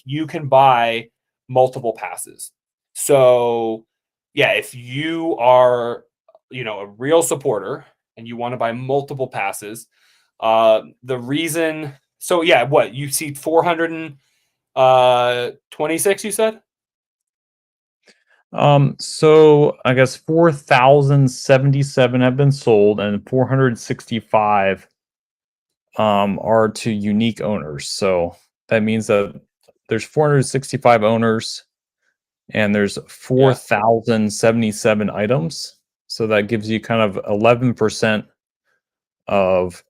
you can buy multiple passes. So yeah, if you are, a real supporter and you want to buy multiple passes, the reason, so yeah, what you see 426, you said? So I guess 4,077 have been sold and 465 are to unique owners. So that means that there's 465 owners and there's Yeah. 4,077 items. So that gives you kind of 11% of,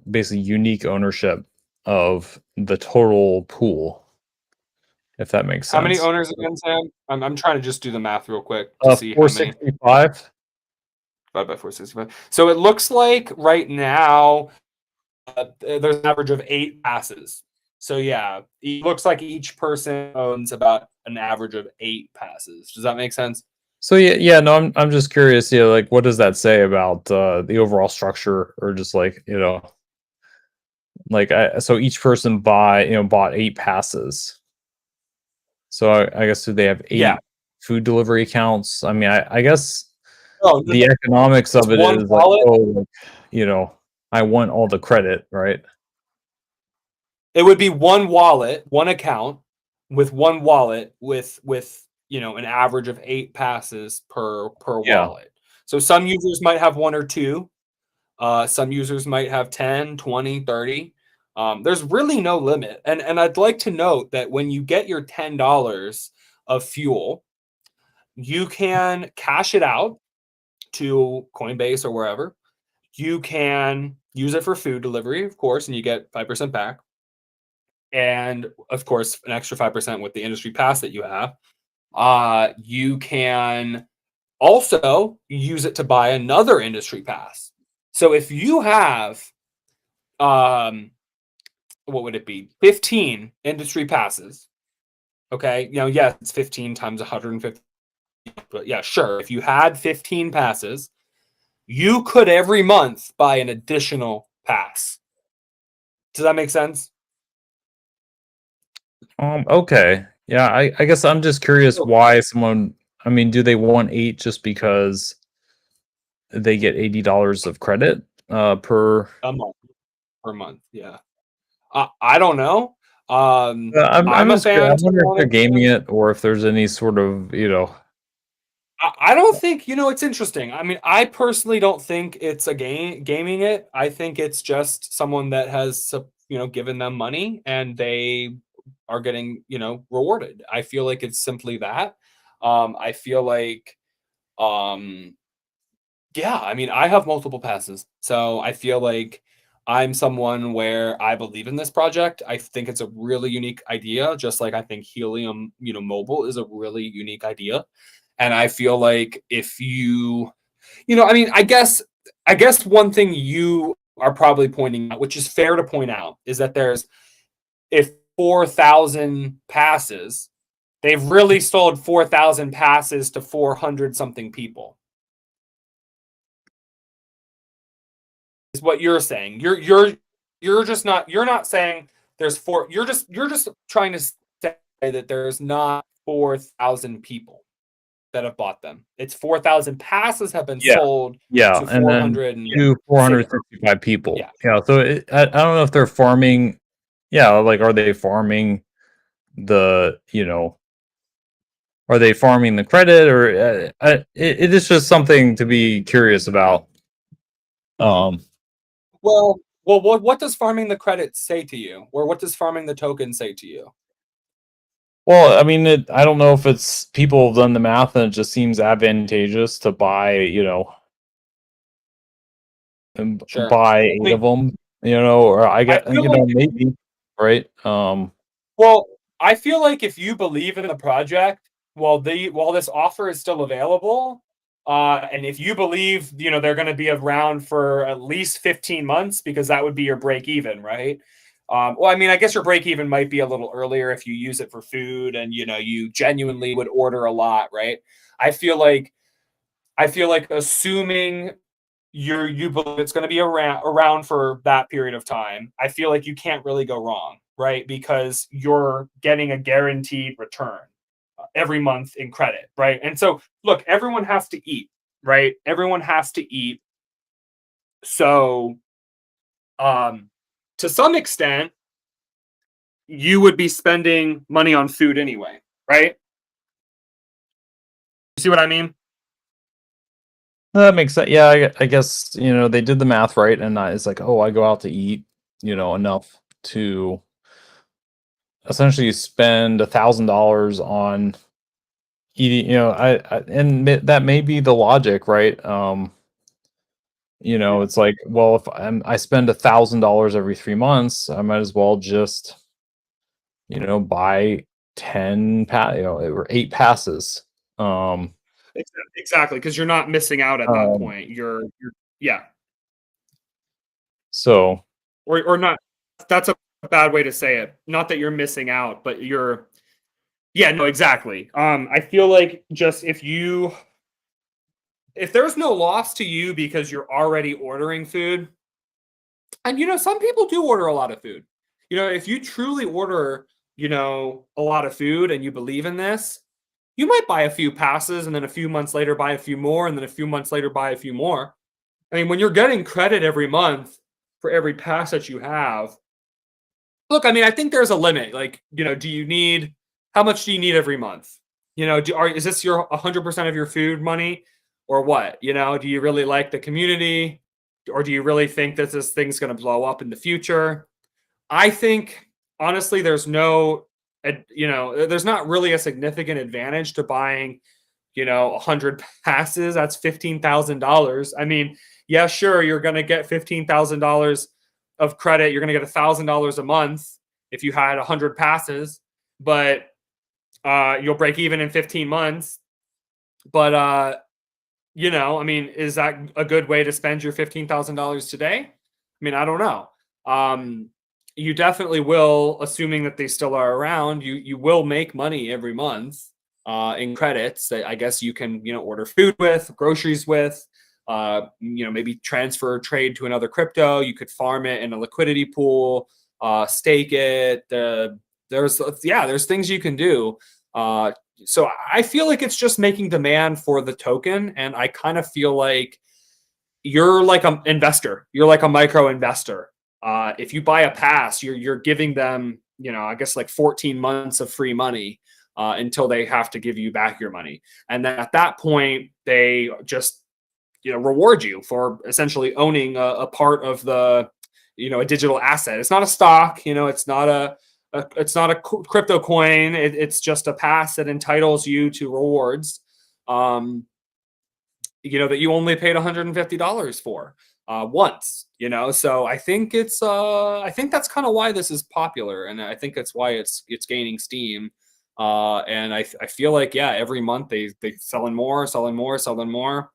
basically unique ownership of the total pool, if that makes How many sense. owners again, Sam? I'm trying to just do the math real quick to see how many. 465. Divided by 465. So it looks like right now there's an average of 8 passes. So yeah, it looks like each person owns about an average of 8 passes. Does that make sense? So yeah, no, I'm just curious, like what does that say about the overall structure, or just like, like so each person bought 8 passes. So I guess, do they have Yeah. 8 food delivery accounts? I mean, I guess Oh, no, the no. economics It's of it one is like, wallet. oh, like, you know, I want all the credit, right? It would be one wallet, one account with one wallet with an average of 8 passes per Yeah. wallet. So some users might have 1 or 2. Some users might have 10, 20, 30. There's really no limit. And I'd like to note that when you get your $10 of fuel, you can cash it out to Coinbase or wherever. You can use it for food delivery, of course, and you get 5% back. And of course, an extra 5% with the industry pass that you have. You can also use it to buy another industry pass. So if you have um what would it be? 15 industry passes. Okay. Yes, it's 15 times 150. But yeah, sure. If you had 15 passes, you could every month buy an additional pass. Does that make sense? Okay. Yeah, I guess I'm just curious Oh, why someone, I mean, do they want 8 just because they get $80 of credit per a month per month. Yeah. I don't know. I'm I'm a just curious. fan, I to be wonder if they're honest. gaming it, or if there's any sort of, I don't think, it's interesting. I mean, I personally don't think it's a gaming it. I think it's just someone that has, given them money and they are getting, rewarded. I feel like it's simply that. I feel like, um, yeah, I mean, I have multiple passes. So I feel like I'm someone where I believe in this project. I think it's a really unique idea, just like I think Helium, Mobile is a really unique idea. And I feel like if I mean, I guess one thing you are probably pointing out, which is fair to point out, is that there's if 4,000 passes, they've really sold 4,000 passes to 400 something people. Is what you're saying. You're not saying there's four. You're just trying to say that there's not 4,000 people that have bought them. It's 4,000 passes have been yeah, sold yeah, to and then 460. 465 people. Yeah. Yeah, so I don't know if they're farming. Yeah, like, are they farming the, are they farming the credit, or it is just something to be curious about. Um, Well, what does farming the credits say to you, or what does farming the token say to you? well, I mean, I don't know if it's people have done the math and it just seems advantageous to buy, and Sure. buy I 8 mean, of them, or I I get, feel like maybe, right? Well, I feel like if you believe in the project, while this offer is still available, and if you believe, they're going to be around for at least 15 months, because that would be your break even, right? Well, I mean, I guess your break even might be a little earlier if you use it for food and you genuinely would order a lot, right? I feel like assuming you believe it's going to be around for that period of time, I feel like you can't really go wrong, right? Because you're getting a guaranteed return every month in credit, right? And so, look, everyone has to eat, right? Everyone has to eat. So, um, to some extent, you would be spending money on food anyway, right? You see what I mean? That makes sense. Yeah, I guess, they did the math right, and it's like, oh, I go out to eat, enough to essentially spend $1,000 on eating. That may be the logic, right? Yeah. It's like, well, if I spend $1,000 every 3 months, I might as well just, buy or 8 passes. Um, Exactly, because you're not missing out at that um, point. You're yeah. so Or not. That's a bad way to say it. Not that you're missing out, but you're yeah, no, exactly. I feel like just if there's no loss to you because you're already ordering food, and some people do order a lot of food. If you truly order, a lot of food and you believe in this, you might buy a few passes and then a few months later buy a few more and then a few months later buy a few more. I mean, when you're getting credit every month for every pass that you have, look, I mean, I think there's a limit. Like, how much do you need every month? Is this your 100% of your food money or what? Do you really like the community or do you really think that this thing's going to blow up in the future? I think honestly, there's not really a significant advantage to buying, 100 passes. That's $15,000. I mean, yeah, sure, you're going to get $15,000 of credit. You're going to get $1,000 a month if you had 100 passes, but you'll break even in 15 months. But I mean, is that a good way to spend your $15,000 today? I mean, I don't know. You definitely will, assuming that they still are around. You will make money every month in credits that I guess you can order food with, groceries with. Maybe transfer or trade to another crypto. You could farm it in a liquidity pool, stake it. There's things you can do. So I feel like it's just making demand for the token, and I kind of feel like you're like an investor. You're like a micro investor. If you buy a pass, you're giving them, I guess like 14 months of free money until they have to give you back your money, and then at that point they just reward you for essentially owning a part of the a digital asset. It's not a stock. It's not a crypto coin. It's just a pass that entitles you to rewards. That you only paid $150 for once. So I think I think that's kind of why this is popular, and I think that's why it's gaining steam. And I feel like every month they selling more, selling more, selling more.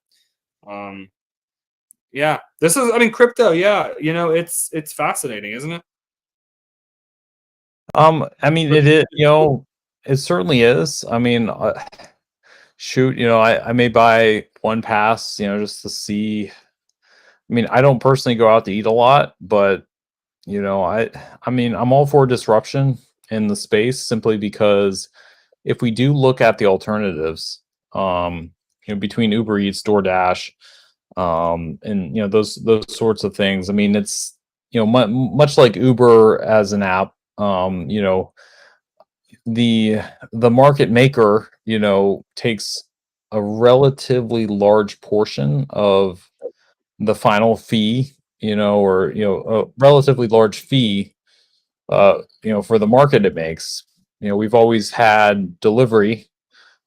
Yeah, this is, I mean, crypto. Yeah, it's fascinating, isn't it? I mean, it is, it certainly is. I mean, shoot, I may buy one pass, just to see. I mean, I don't personally go out to eat a lot, but I mean, I'm all for disruption in the space simply because if we do look at the alternatives, between Uber Eats, DoorDash, and those sorts of things. I mean, it's much like Uber as an app. The the market maker, takes a relatively large portion of the final fee, or a relatively large fee, for the market it makes. We've always had delivery,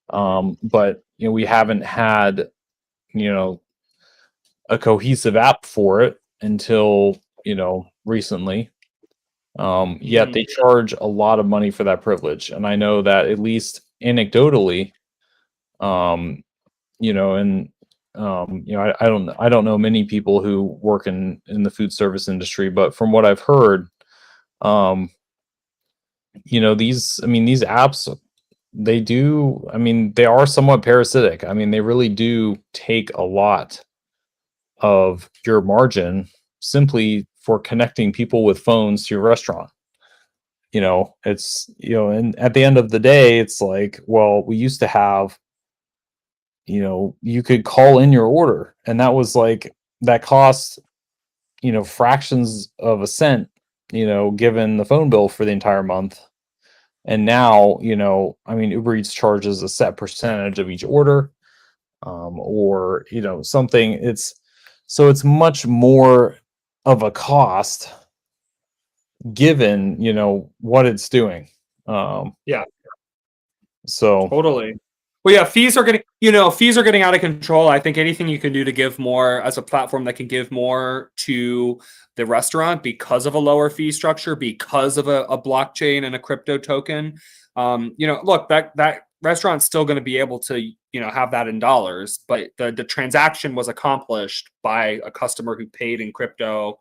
but we haven't had you know a cohesive app for it until recently. Yet Mhm. they charge a lot of money for that privilege, and I know that at least anecdotally, um, and I don't know many people who work in the food service industry, but from what I've heard, um, these apps, they do. I mean, they are somewhat parasitic. I mean, they really do take a lot of your margin simply for connecting people with phones to your restaurant. It's and at the end of the day, it's like, well, we used to have, you could call in your order, and that was like, that cost, fractions of a cent, given the phone bill for the entire month. And now, I mean, Uber Eats charges a set percentage of each order, or something. It's much more of a cost given what it's doing. um Yeah. so Totally. Well, yeah, fees are getting out of control. I think anything you can do to give more as a platform that can give more to the restaurant because of a lower fee structure, because of a blockchain and a crypto token. Look, that restaurant's still going to be able to, have that in dollars, but the transaction was accomplished by a customer who paid in crypto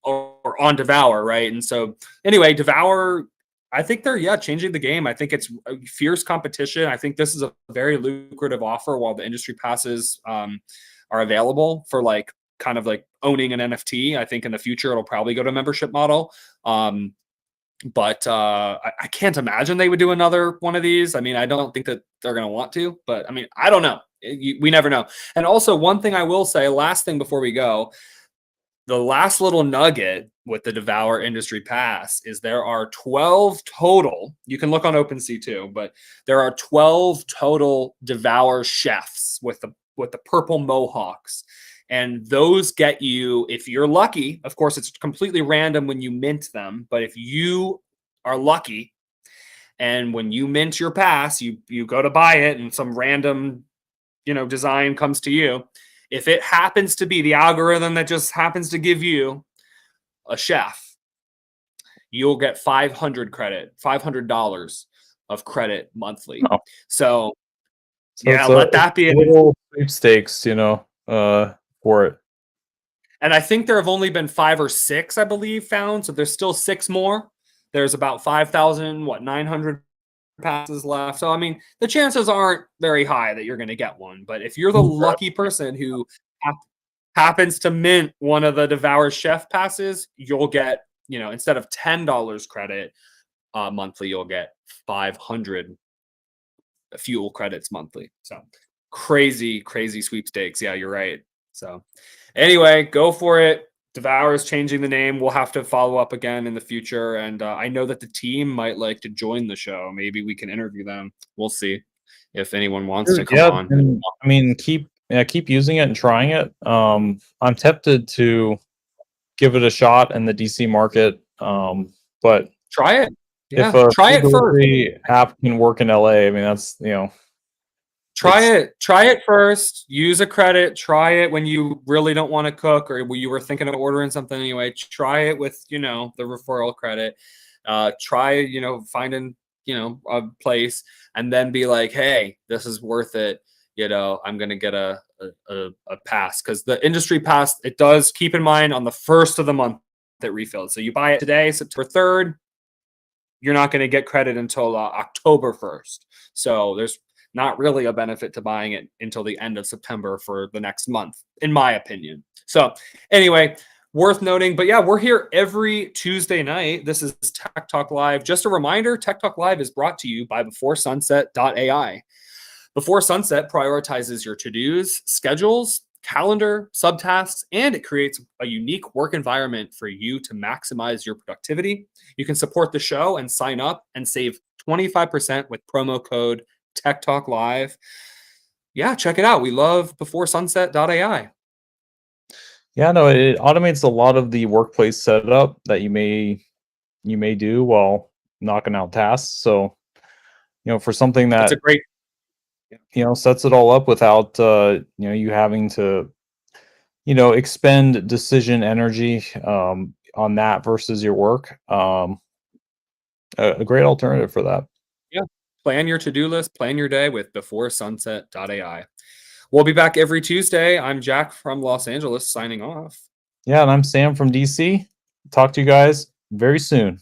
or on Devour, right? And so anyway, Devour, I think they're changing the game. I think it's a fierce competition. I think this is a very lucrative offer while the industry passes are available for like kind of like owning an NFT. I think in the future it'll probably go to membership model. But I can't imagine they would do another one of these. I mean, I don't think that they're going to want to, but I mean, I don't know. We never know. And also, one thing I will say, last thing before we go, the last little nugget with the Devour Industry Pass is there are 12 total. You can look on OpenSea too, but there are 12 total Devour chefs with the purple mohawks. And those get you, if you're lucky, of course, it's completely random when you mint them, but if you are lucky and when you mint your pass, you go to buy it and some random, design comes to you. If it happens to be the algorithm that just happens to give you a chef, you'll get $500 of credit monthly. Oh. So it's let that be a little sweepstakes, for it. And I think there have only been 5 or 6, I believe, found. So there's still 6 more. There's about 900 passes left. So I mean, the chances aren't very high that you're going to get one. But if you're the lucky person who happens to mint one of the Devour Chef passes, you'll get, instead of $10 credit monthly, you'll get 500 fuel credits monthly. So crazy, crazy sweepstakes. Yeah, you're right. So anyway, go for it. Devour is changing the name. We'll have to follow up again in the future. And I know that the team might like to join the show. Maybe we can interview them. We'll see if anyone wants to come on. And, I mean, keep using it and trying it. I'm tempted to give it a shot in the DC market. But try it. Yeah, if a try it first. App can work in LA, I mean, that's Try it first. Use a credit. Try it when you really don't want to cook or you were thinking of ordering something anyway. Try it with, the referral credit. Try, finding, a place and then be like, hey, this is worth it. I'm going to get a pass because the industry pass, it does keep in mind on the first of the month that refilled. So you buy it today, September 3rd, you're not going to get credit until October 1st. So there's not really a benefit to buying it until the end of September for the next month, in my opinion. So anyway, worth noting. But yeah, we're here every Tuesday night. This is Tech Talk Live. Just a reminder, Tech Talk Live is brought to you by BeforeSunset.ai. Before Sunset prioritizes your to-dos, schedules, calendar, subtasks, and it creates a unique work environment for you to maximize your productivity. You can support the show and sign up and save 25% with promo code Tech Talk Live. Yeah, check it out. We love BeforeSunset.ai. Yeah, no, it automates a lot of the workplace setup that you may do while knocking out tasks. So, for something That's a that great, sets it all up without you having to expend decision energy on that versus your work. A great alternative for that. yeah. Plan your to-do list, plan your day with BeforeSunset.ai. We'll be back every Tuesday. I'm Jack from Los Angeles signing off. Yeah, and I'm Sam from DC. Talk to you guys very soon.